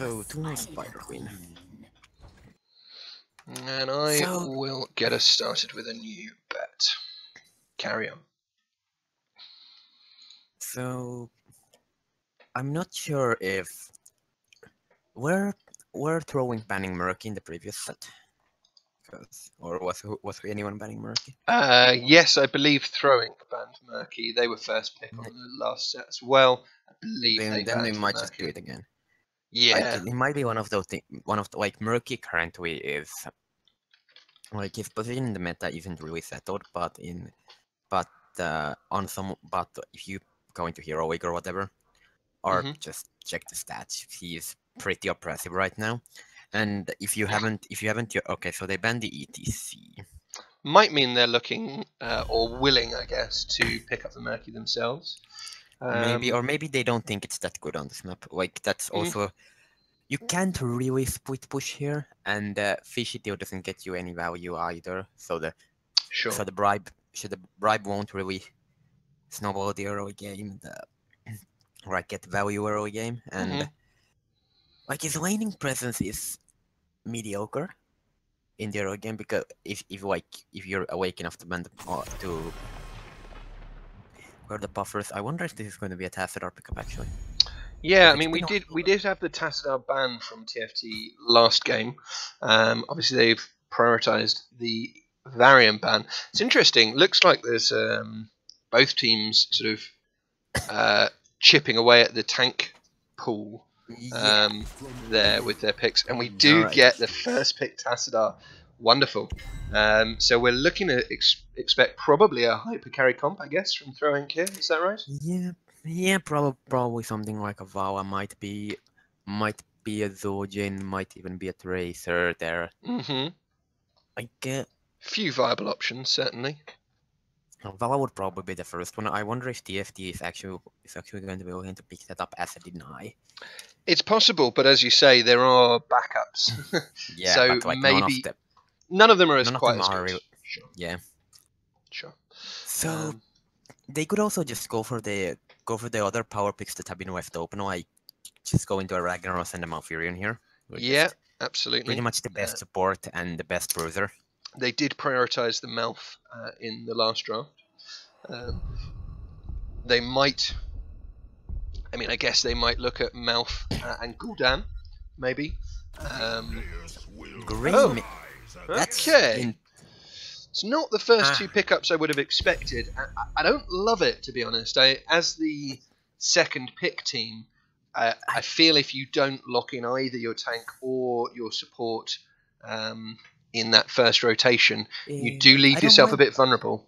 So 2 spider queen. And I So- will get us started with a new bet. Carry on. So I'm not sure if we're throwing banning Murky in the previous set, or was anyone banning Murky? Yes, I believe throwing banned Murky. They were first pick on the last set as well. I believe Then we banned might Murky. just do it again. Yeah, Like, it might be one of those like Murky currently is like his position in the meta isn't really settled, but if you go into Heroic or whatever, or just check the stats, he is pretty oppressive right now. And if you haven't, okay, so they banned the ETC. might mean they're looking or willing, I guess, to pick up the Murky themselves. Maybe they don't think it's that good on this map. Like that's also, you can't really split push here, and Fishy Tail doesn't get you any value either. So the bribe won't really snowball the early game, or get value early game, and like his laning presence is mediocre in the early game, because if you're awake enough to bend to where the buffers, I wonder if this is going to be a Tassadar pickup actually. Yeah, I mean we did have the Tassadar ban from TFT last game. Obviously they've prioritized the Varian ban. It's interesting. Looks like there's both teams sort of chipping away at the tank pool there with their picks, and we do get the first pick Tassadar. Wonderful. So we're looking to expect probably a hyper carry comp, I guess, from throwing here. Is that right? Yeah, probably something like a Vala, might be a Zojin, might even be a Tracer there. Like few viable options, certainly. Vala would probably be the first one. I wonder if TFT is actually going to be willing to pick that up as a deny. It's possible, but as you say, there are backups. Yeah, so but like maybe none of them are quite as good. Sure. Yeah. Sure. So they could also just go for the other power picks that have been left open, like just go into a Ragnaros and a Malfurion here. Yeah, absolutely. Pretty much the best support and the best bruiser. They did prioritize the Malf in the last draft. They might. I mean, I guess they might look at Malf and Gul'dan, maybe. Great. Okay. It's not the first two pickups I would have expected. I don't love it, to be honest. As the second pick team, I feel if you don't lock in either your tank or your support in that first rotation, you do leave yourself a bit vulnerable.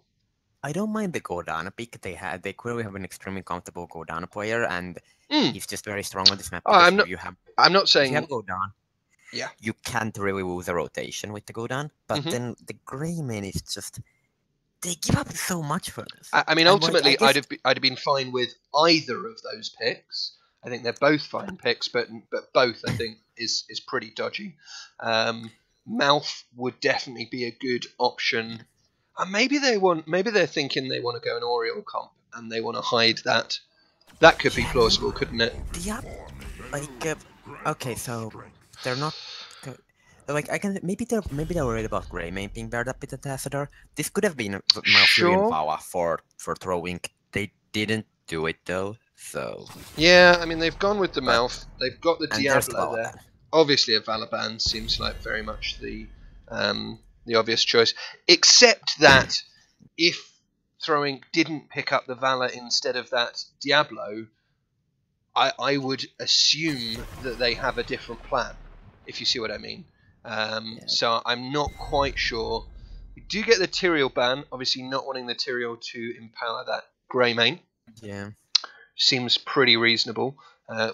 I don't mind the Gul'dan pick they had. They clearly have an extremely comfortable Gul'dan player, and he's just very strong on this map. I'm not saying if you have Gul'dan, yeah, you can't really lose a rotation with the Gul'dan. But then the Greymane is just, they give up so much for this. I mean, ultimately, I'd have been fine with either of those picks. I think they're both fine picks, but both I think is pretty dodgy. Malf would definitely be a good option. Maybe they're thinking they want to go an Oriole comp and they want to hide that. That could be plausible, couldn't it? Yeah. Like okay, so they're not like maybe they're worried about Greymane being paired up with the Tassadar. This could have been Malfurion Vala for throwing. They didn't do it though, so yeah. I mean, they've gone with the Malf. They've got the Diablo there. Obviously, a Valaban seems like very much the obvious choice, except that if throwing didn't pick up the Vala instead of that Diablo, I would assume that they have a different plan, if you see what I mean. So I'm not quite sure. We do get the Tyrael ban, obviously not wanting the Tyrael to empower that Greymane. Yeah. Seems pretty reasonable.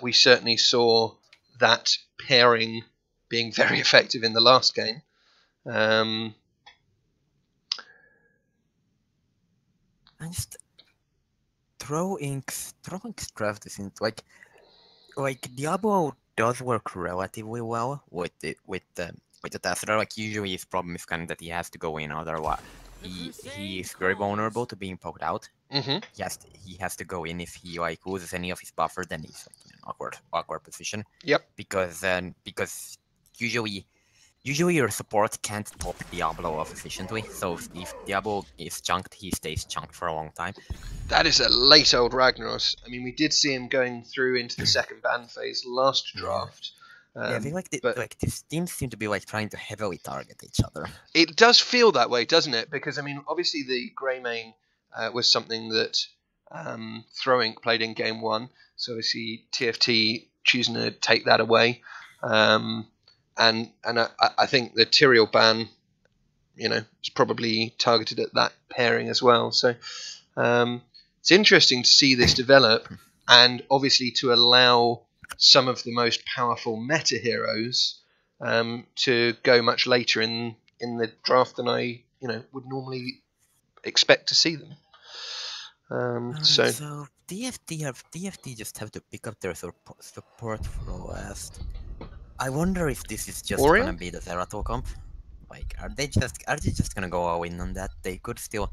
We certainly saw that pairing being very effective in the last game. And just throwing draft isn't like Diablo does work relatively well with the Tassadar. Like usually his problem is kind of that he has to go in, otherwise he is very vulnerable to being poked out. He has to go in. If he like loses any of his buffer, then he's like in an awkward position. Yep. Because usually your support can't top Diablo off efficiently. So if Diablo is chunked, he stays chunked for a long time. That is a late old Ragnaros. I mean, we did see him going through into the second ban phase last draft. Yeah, I feel like these teams seem to be like trying to heavily target each other. It does feel that way, doesn't it? Because I mean, obviously the Greymane was something that Throwink played in game 1. So obviously TFT choosing to take that away, and I think the Tyrael ban, is probably targeted at that pairing as well. So it's interesting to see this develop, and obviously to allow some of the most powerful meta heroes to go much later in the draft than I would normally expect to see them. So TFT just have to pick up their support for last. I wonder if this is just gonna be the Zeratul comp. Like, are they just gonna go all in on that? They could still.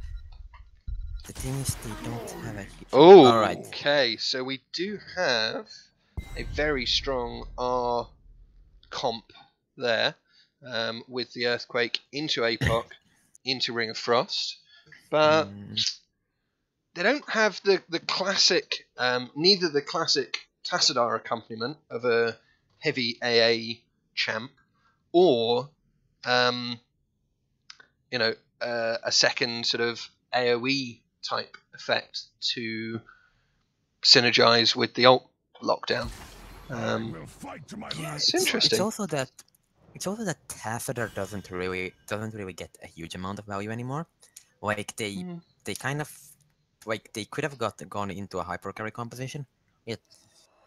The thing is, they don't have a. Oh, all right. Okay, so we do have a very strong R comp there, with the Earthquake into APOC, into Ring of Frost, but they don't have the classic, neither the classic Tassadar accompaniment of a heavy AA champ, or a second sort of AoE type effect to synergize with the ult lockdown. It's interesting. It's also that Tassadar doesn't really get a huge amount of value anymore. Like they kind of they could have gone into a hyper carry composition.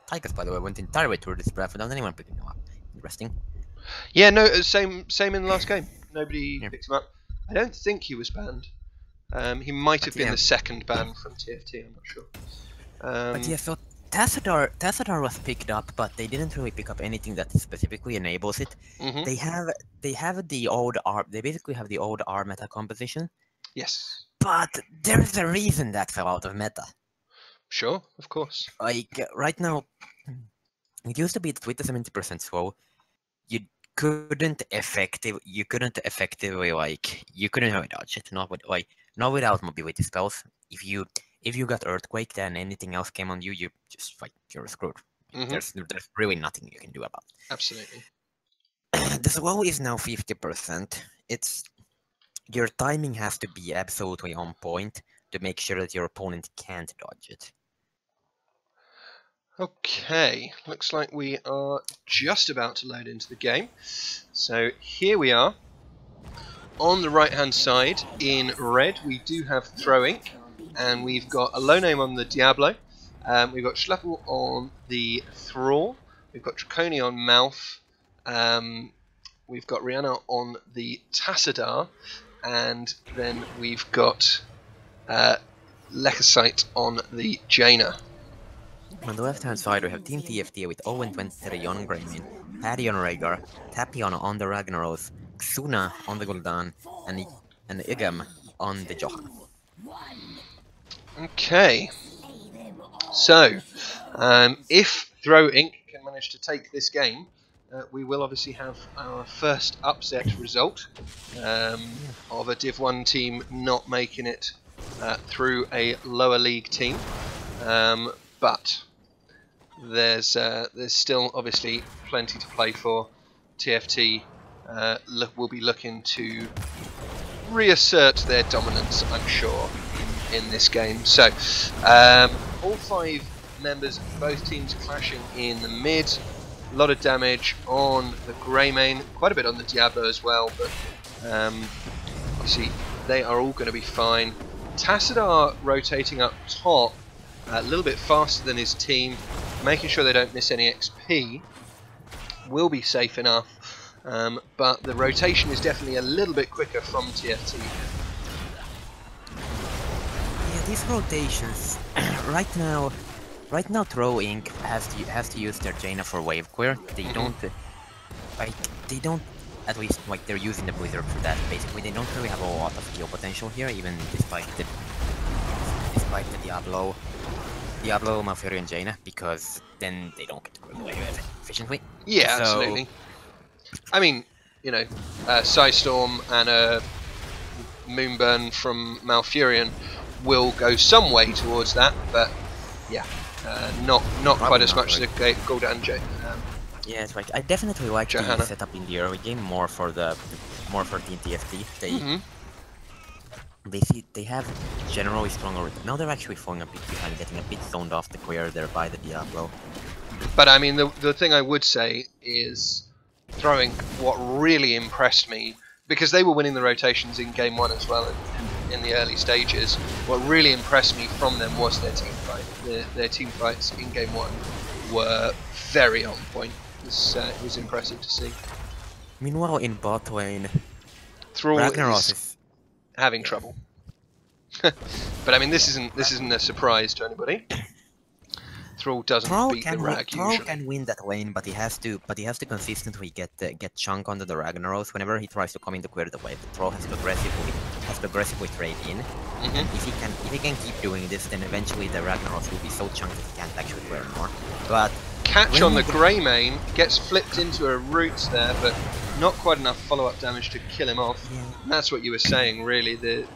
Tychus, by the way, went entirely through this draft without anyone picking him up. Interesting. Yeah, no, same in the last game. Nobody picked him up. I don't think he was banned. He might have been the second ban from TFT. I'm not sure. But yeah, so Tassadar was picked up, but they didn't really pick up anything that specifically enables it. They have the old R. They basically have the old R meta composition. Yes. But there's a reason that fell out of meta. Sure, of course. Like right now, it used to be that with the 70% slow, you couldn't effectively dodge it. Not without mobility spells. If you got Earthquake, then anything else came on you, you're screwed. There's really nothing you can do about it. Absolutely. The slow is now 50%. Your timing has to be absolutely on point to make sure that your opponent can't dodge it. Okay, looks like we are just about to load into the game. So here we are. On the right hand side in red we do have Throwink, and we've got a low name on the Diablo, we've got Schleppel on the Thrall, we've got Draconi on Mouth, we've got Rihanna on the Tassadar, and then we've got Lekasite on the Jaina. On the left hand side we have Team TFT with Owen 23 on Greymane, Paddy on Rhaegar, Tappy on the Ragnaros, Xuna on the Gul'dan, and Igam on the Johan. Okay, so if Throwink can manage to take this game, we will obviously have our first upset result of a Div 1 team not making it through a lower league team, but there's still obviously plenty to play for. TFT will be looking to reassert their dominance, I'm sure, in this game. So all 5 members of both teams clashing in the mid. A lot of damage on the Greymane, quite a bit on the Diablo as well, but obviously they are all going to be fine. Tassadar rotating up top a little bit faster than his team, making sure they don't miss any XP, will be safe enough, but the rotation is definitely a little bit quicker from TFT. Yeah, these rotations, right now Throwink has to use their Jaina for wave clear. They don't, at least they're using the Blizzard for that. Basically, they don't really have a lot of kill potential here, even despite like the Diablo, Malfurion, Jaina, because then they don't get to away with it efficiently. Yeah, So, absolutely. I mean, you know, Psystorm and a Moonburn from Malfurion will go some way towards that, but yeah, not quite as much as a Gul'dan yeah, it's right. I definitely like Johanna. the setup in the early game more for Team TFT. They have generally stronger. Now they're actually falling a bit behind, getting a bit zoned off the clear there by the Diablo. But I mean, the thing I would say is throwing. What really impressed me, because they were winning the rotations in game 1 as well in the early stages. What really impressed me from them was their team fight. Their team fights in game 1 were very on point. It was impressive to see. Meanwhile, in bot lane, Thrall Ragnaros is having trouble. But I mean, this isn't a surprise to anybody. Thrall doesn't beat the Rag usually. Thrall can win that lane, but he has to consistently get chunk onto the Ragnaros whenever he tries to come in to clear the wave. Thrall has to aggressively trade in. And if he can keep doing this, then eventually the Ragnaros will be so chunked that he can't actually clear anymore. But catch on the Greymane, gets flipped into a roots there, but not quite enough follow-up damage to kill him off. Yeah. And that's what you were saying, really. The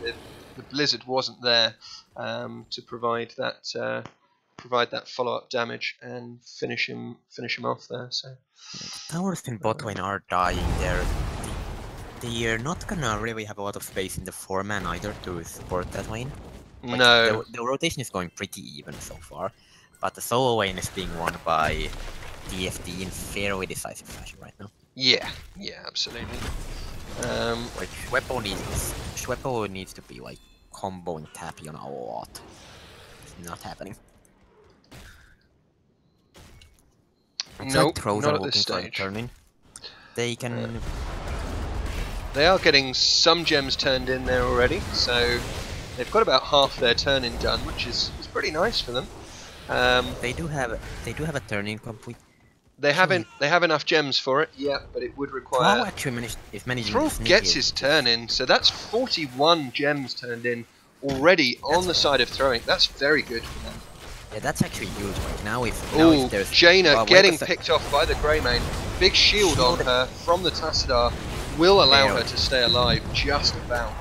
Blizzard wasn't there to provide that follow-up damage and finish him off there. So towers in bot lane are dying there. They're not gonna really have a lot of space in the 4-man either to support that lane. Like, no, the rotation is going pretty even so far, but the solo lane is being won by TFT in fairly decisive fashion right now. Yeah, absolutely. Like Schweppel needs to be like comboing Tapion a lot. It's not happening. Nope, not at this stage. They can. They are getting some gems turned in there already, so they've got about half their turn-in done, which is pretty nice for them. They do have a turn-in complete. They have enough gems for it, yeah, but it would require. Thrall actually managing. Thrall gets his turn in, so that's 41 gems turned in already on the side of throwing. That's very good for them. Yeah, that's actually huge. Like now if there's Jaina getting picked off by the Greymane, big shield on her from the Tassadar will allow her to stay alive just about.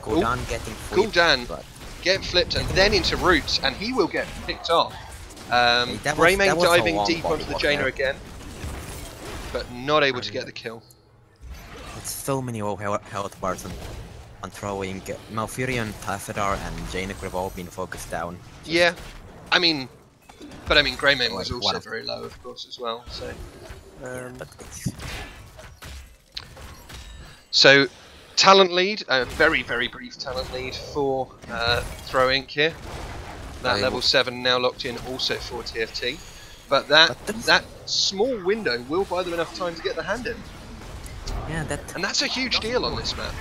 Gul'dan getting flipped. Gul'dan get flipped and then into roots, and he will get picked off. Greymane diving deep onto the Jaina again, but not able to get the kill. It's so many low health bars on throwing. Malfurion, Tassadar, and Jaina could have all been focused down. Yeah, I mean, Greymane was also very low, of course, as well. So, so talent lead, a very brief talent lead for Throw Inc. here. That level 7 now locked in also for TFT, but that small window will buy them enough time to get the hand in. Yeah, and that's a huge deal on this map.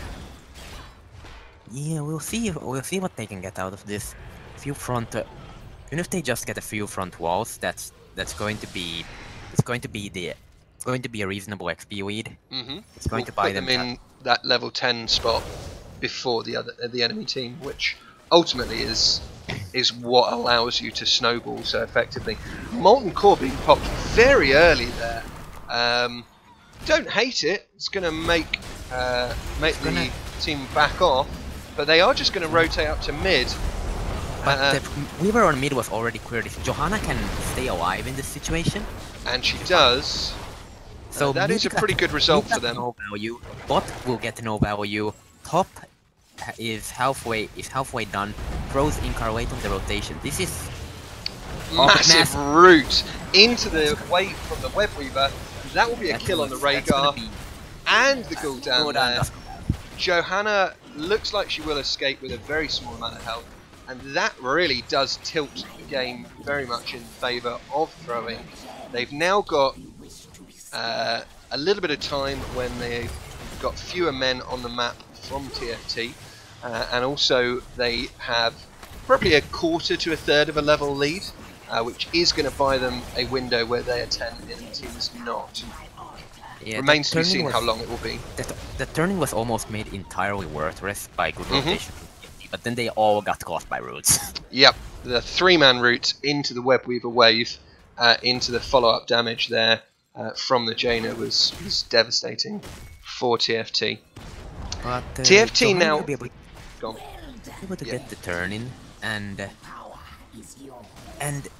Yeah, we'll see what they can get out of this. Few front, even if they just get a few front walls, that's going to be a reasonable XP lead. It's going to buy them in that level 10 spot before the enemy team, which ultimately is what allows you to snowball so effectively. Molten Core being popped very early there. Don't hate it. It's going to make the team back off, but they are just going to rotate up to mid. But Weaver on mid was already cleared. If Johanna can stay alive in this situation, and she does, so that is a pretty good result for them. No value. Bot will get no value. Top is halfway done. Throws Incarnate on the rotation. This is massive route into the wave from the Web Weaver. That will be a kill on the Rhaegar and the Gul'dan there. Johanna looks like she will escape with a very small amount of health, and that really does tilt the game very much in favour of throwing. They've now got a little bit of time when they've got fewer men on the map from TFT, and also they have probably a quarter to a third of a level lead, which is going to buy them a window where they are 10 and the team is not. Yeah, remains to be seen how long it will be. The turning was almost made entirely worthless by good rotation. but then they all got caught by roots. Yep, the 3-man route into the Webweaver wave, into the follow-up damage there from the Jaina was devastating for TFT. But TFT Johanna now... will be able, to Yeah. get the turn in, and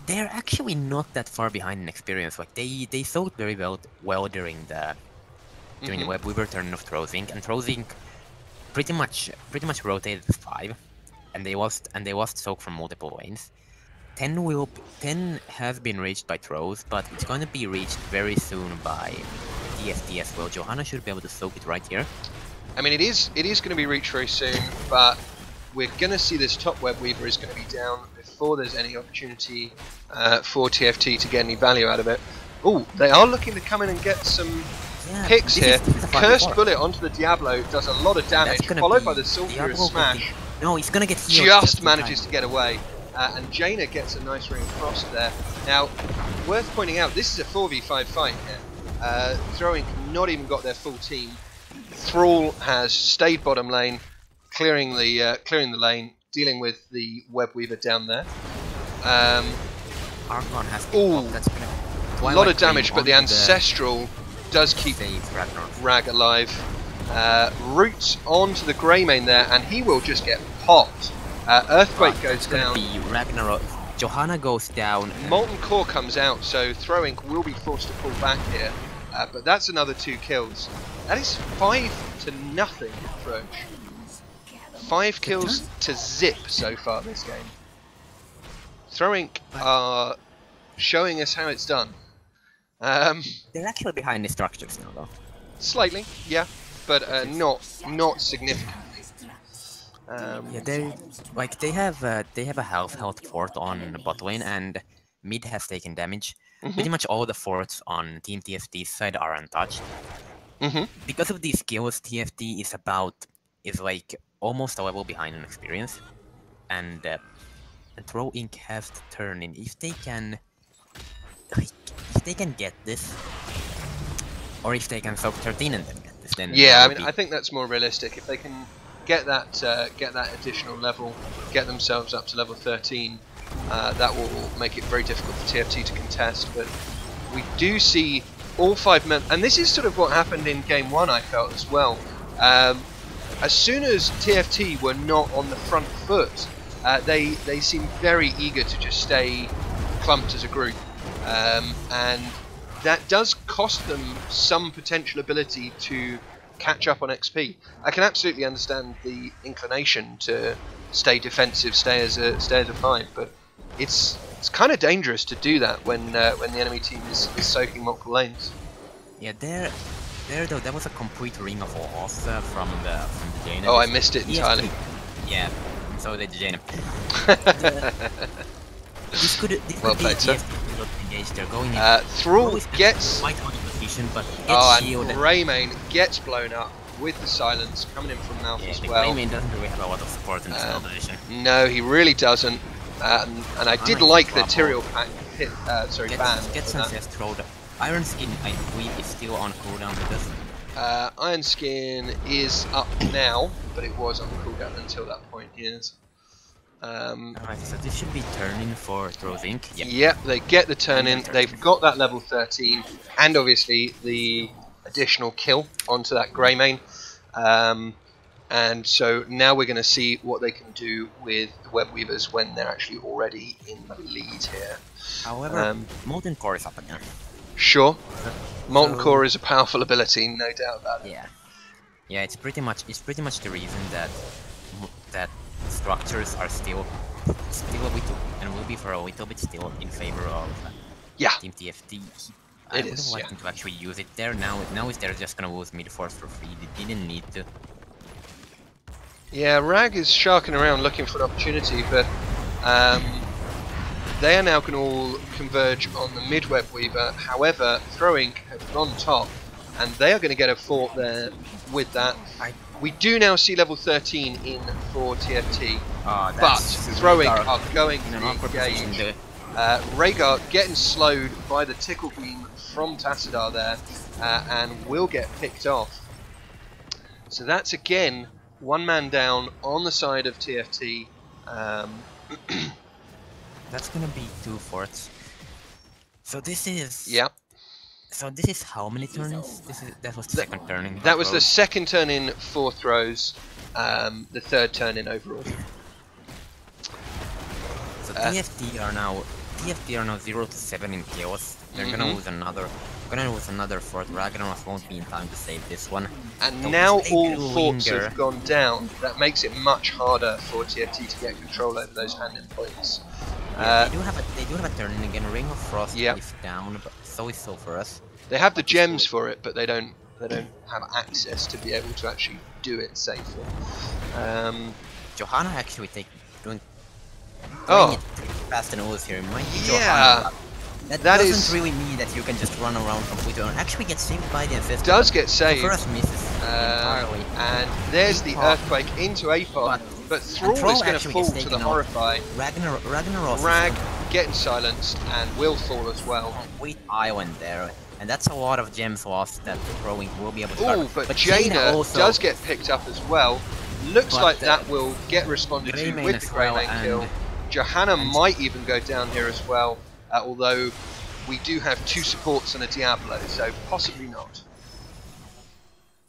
they're actually not that far behind in experience. Like they sold very well during the Webweaver turn of Trozink, and Trozink pretty much rotated 5, and they lost soak from multiple lanes. 10 has been reached by Troz, but it's going to be reached very soon by TFT as well. Johanna should be able to soak it right here. I mean, it is going to be reached very soon, but we're going to see this top Webweaver is going to be down before there's any opportunity for TFT to get any value out of it. Oh, they are looking to come in and get some picks here. Cursed Bullet onto the Diablo does a lot of damage, followed by the Sulfurous Smash. No, he's going to get healed. Just manages to get away. And Jaina gets a nice ring of frost there. Now, worth pointing out, this is a 4v5 fight here. Throwing not even got their full team. Thrall has stayed bottom lane, clearing the lane, dealing with the Webweaver down there. Archon has a lot of damage, but the Ancestral does keep Rag alive. Roots onto the Greymane there, and he will just get popped. Earthquake goes down. Ragnarok. Johanna goes down. Molten Core comes out, so Throwing will be forced to pull back here. But that's another 2 kills. That is 5-0 for Roach. 5 kills to zip so far this game. Throwing are showing us how it's done. They're actually behind the structures now, though. Slightly, yeah, but not significantly. Yeah, they have a health fort on bot lane, and mid has taken damage. Pretty much all the forts on Team TFT's side are untouched. Because of these skills, TFT is like almost a level behind in experience, and Throw Inc. has to turn in if they can get this, or if they can soak 13 and then get this. Then yeah, I mean, I think that's more realistic. If they can get that additional level, get themselves up to level 13, that will make it very difficult for TFT to contest. But we do see all 5 men, and this is sort of what happened in game 1, I felt as well. As soon as TFT were not on the front foot, they seemed very eager to just stay clumped as a group, and that does cost them some potential ability to catch up on XP. I can absolutely understand the inclination to stay defensive, stay as a 5, but it's kind of dangerous to do that when the enemy team is soaking multiple lanes. Yeah, there though, that was a complete ring of loss from the Jaina. Oh, I missed it entirely. Yeah, so did Jaina. This could well played, sir. Engaged. They're going in. Thrall gets... quite out of position, but oh, and Greymane gets blown up with the silence coming in from Mouth as well. Greymane doesn't really have a lot of support in this position. No, he really doesn't. And I did like the Tyrael pack hit, ban. Gets Ancestral. Iron Skin, I believe, is still on cooldown because... Iron Skin is up now, but it was on cooldown until that point, yes. Alright, so this should be turn-in for Trozink. Yep, they get the turn-in, they've got that level 13, and obviously the additional kill onto that Greymane. And so now we're going to see what they can do with the Webweavers when they're actually already in the lead here. However, Molten Core is up again. Sure. Molten Core is a powerful ability, no doubt about it. Yeah, it's pretty much the reason that structures are still a bit, and will be for a little bit still in favor of Team TFT. I would have liked them to actually use it there. Now is they're just gonna lose mid force for free. They didn't need to. Yeah, Rag is sharking around looking for an opportunity, but they are now going to all converge on the mid Webweaver. However, Throwing have gone top, and they are going to get a fort there with that. We do now see level 13 in for TFT, but Throwing are going to engage. Rhaegar getting slowed by the Tickle Beam from Tassadar there, and will get picked off. So that's again One man down on the side of TFT. That's gonna be 2 forts. So this is... Yeah. So this is how many turns? That was the second turn in That was the rows. second turn in 4 throws, the third turn in overall. So TFT are now 0 to 7 in chaos. They're gonna lose another. Gonna lose another fort. Ragnaros won't be in time to save this one. And so now all forts have gone down. That makes it much harder for TFT to get control over those hand-in points. Yeah, they do have a turn in again. Ring of Frost is down, but so is so for us. They have the gems for it, but they don't have access to be able to actually do it safely. Johanna actually doing it fast and always here. It might be yeah. Johanna. That doesn't really mean that you can just run around completely and actually get saved by the ancestor. Does get saved. So first misses entirely. And there's the earthquake into APOC, but Thrall is going to fall to the Horrify. Rag getting silenced and will fall as well. Complete island there. And that's a lot of gems lost that Throwing will be able to Oh, but Jaina also does get picked up as well. Looks like that will get responded to with the Greymane kill. Johanna might even go down here as well, although we do have 2 supports and a Diablo, so possibly not.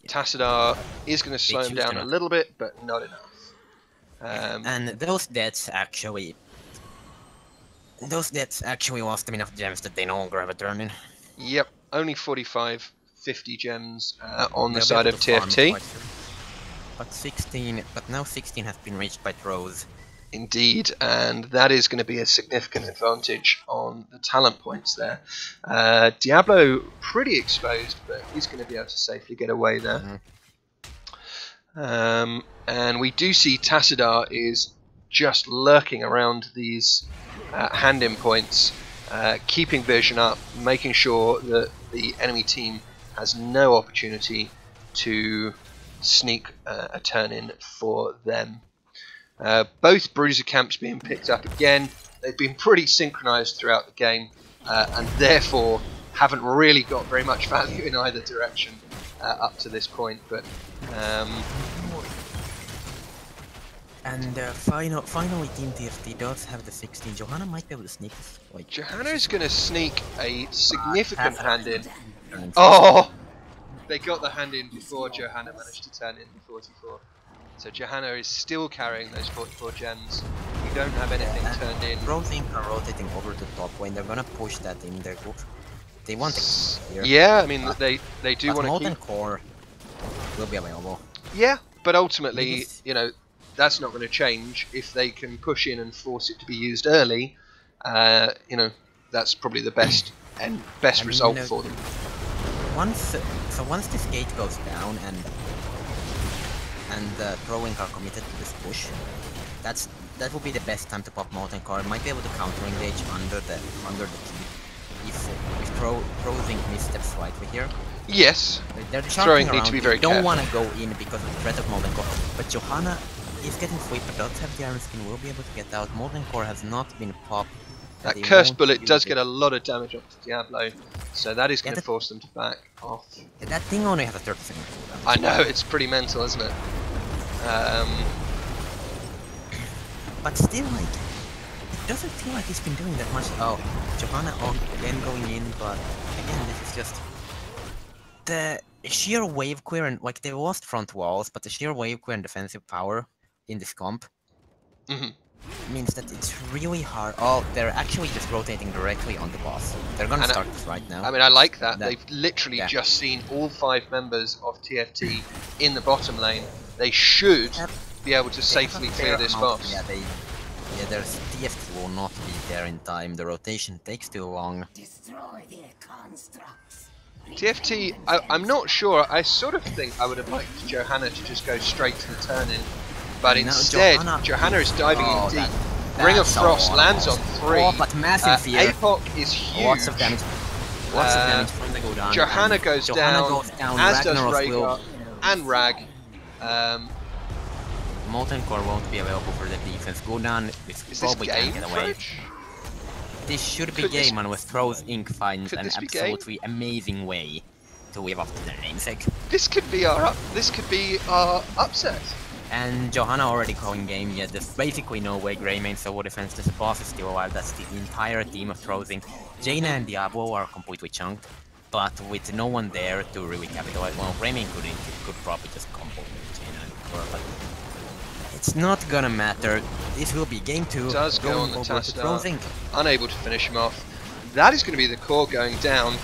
Tassadar is going to slow him down a little bit, but not enough. And those deaths actually lost them enough gems that they no longer have a turn in. Yep, only 45, 50 gems on the side of TFT. But now 16 has been reached by throws. Indeed, and that is going to be a significant advantage on the talent points there. Diablo pretty exposed, but he's going to be able to safely get away there. And we do see Tassadar is just lurking around these hand-in points, keeping vision up, making sure that the enemy team has no opportunity to sneak a turn in for them. Both bruiser camps being picked up again. They've been pretty synchronized throughout the game, and therefore haven't really got very much value in either direction up to this point. But finally Team TFT does have the 16. Johanna might be able to sneak this. Johanna is going to sneak a significant hand in. Oh! They got the hand in before Johanna managed to turn in the 44. So Johanna is still carrying those 44 gems. We don't have anything turned in. Rotating are rotating over the top lane. They're gonna push that in their group. They want it here. Yeah, I mean they do want to Molten keep. Core will be available. Yeah, but ultimately, you know, that's not going to change if they can push in and force it to be used early. You know, that's probably the best result for them. Once this gate goes down and Throwing are committed to this push, that will be the best time to pop Molten Core. Might be able to counter engage under the key if Throwing missteps slightly here. Yes. They're Throwing need to be very careful. Don't want to go in because of the threat of Molten Core. But Johanna is getting sweep, but does have the Iron Skin, will be able to get out. Molten Core has not been popped. That Cursed Bullet does get a lot of damage off to Diablo, so that is going to force them to back off. That thing only has a 30 second cooldown. I know, it's pretty mental, isn't it? But still, like, it doesn't feel like he's been doing that much. Oh, Johanna again going in, but again, this is just the sheer wave clear and like they lost front walls, but the sheer wave clear and defensive power in this comp means that it's really hard. Oh, they're actually just rotating directly on the boss. They're gonna start this right now. I mean, I like that. They've literally just seen all 5 members of TFT in the bottom lane. They should be able to safely clear this boss. Their TFT will not be there in time. The rotation takes too long. Destroy their constructs. TFT, I'm not sure. I sort of think I would have liked Johanna to just go straight to the turn-in. But instead, Johanna is diving in deep. Ring of Frost lands on 3. Oh, but massive fear. APOC is huge. Lots of damage. Lots of damage from the Godan. Johanna goes down, as does Rhaegar and Rag. Molten Core won't be available for the defense. Godan is probably can't get away. This should be game, and with throws Ink finds an absolutely amazing way to live up to their namesake. This could be our upset. And Johanna already calling game, yeah, there's basically no way Grey main solo defense, the boss is still alive, that's the entire team of Trolling. Jaina and Diablo are completely chunked, but with no one there to really capitalize, well, Grey main could probably just combo Jaina and her, but it's not gonna matter. This will be game 2, Does go on going the over to Tassadar, Trolling. unable to finish him off. That is going to be the core going down.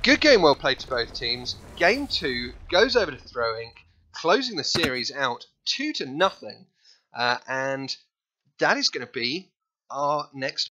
Good game, well played to both teams. Game 2 goes over to Throwing, closing the series out 2-0, and that is going to be our next